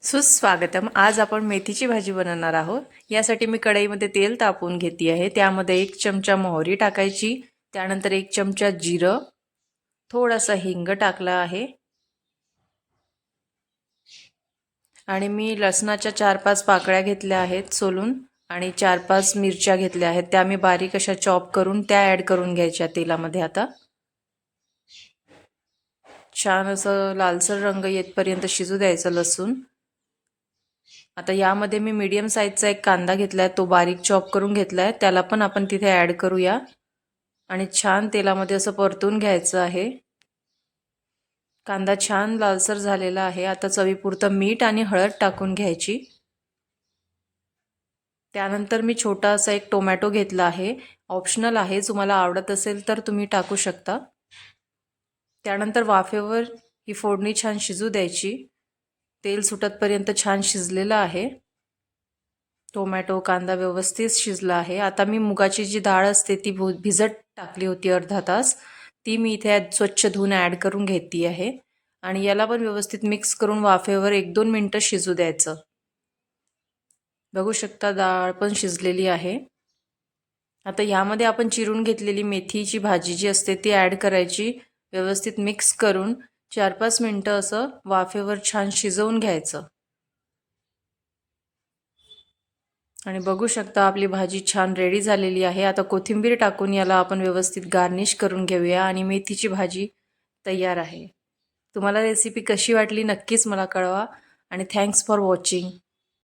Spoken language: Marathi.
सुस्वागतम। आज आपण मेथीची भाजी बनवणार आहोत। यासाठी मी कढईमध्ये तेल तापवून घेतली आहे। त्यामध्ये 1 चमचा मोहरी टाकायची, त्यानंतर 1 चमचा जिरं, थोडासा हिंग टाकला आहे आणि मी लसणाच्या 4-5 पाकळ्या घेतल्या आहेत सोलून आणि 4-5 मिरच्या घेतल्या आहेत। त्या मी बारीक अशा चॉप करून त्या ॲड करून घ्यायच्या तेलामध्ये। आता छान असं लालसर रंग येतपर्यंत शिजू द्यायचं लसूण। आता यामध्ये मी मीडियम साईजचा एक कांदा घेतलाय, तो बारीक चॉप करून घेतलाय, त्याला पण आपण तिथे ॲड करूया आणि छान तेलामध्ये असं परतून घ्यायचं आहे। कांदा छान लालसर झालेला आहे। आता चवीपुरतं मीठ आणि हळद टाकून घ्यायची। त्यानंतर मी छोटा असा एक टोमॅटो घेतला आहे, ऑप्शनल आहे, तुम्हाला आवडत असेल तर तुम्ही टाकू शकता। त्यानंतर वाफेवर ही फोडणी छान शिजू द्यायची। तेल सुटतपर्यंत छान शिजलेलं आहे। टोमॅटो कांदा व्यवस्थित शिजला आहे। आता मी मुगाची जी डाळ असते ती भिजत टाकली होती अर्धा तास, ती मी इथे स्वच्छ धुवून ॲड करून घेतली आहे आणि याला पण व्यवस्थित मिक्स करून वाफेवर 1-2 मिनिटं शिजू द्यायचं। बघू शकता डाळ पण शिजलेली आहे। आता यामध्ये आपण चिरून घेतलेली मेथीची भाजी जी असते ती ॲड करायची, व्यवस्थित मिक्स करून 4-5 मिनिटं असं वाफेवर छान शिजवून घ्यायचं आणि बघू शकता आपली भाजी छान रेडी झालेली आहे। आता कोथिंबीर टाकून याला आपण व्यवस्थित गार्निश करून घेऊया आणि मेथीची भाजी तयार आहे। तुम्हाला रेसिपी कशी वाटली नक्कीच मला कळवा आणि थँक्स फॉर वॉचिंग।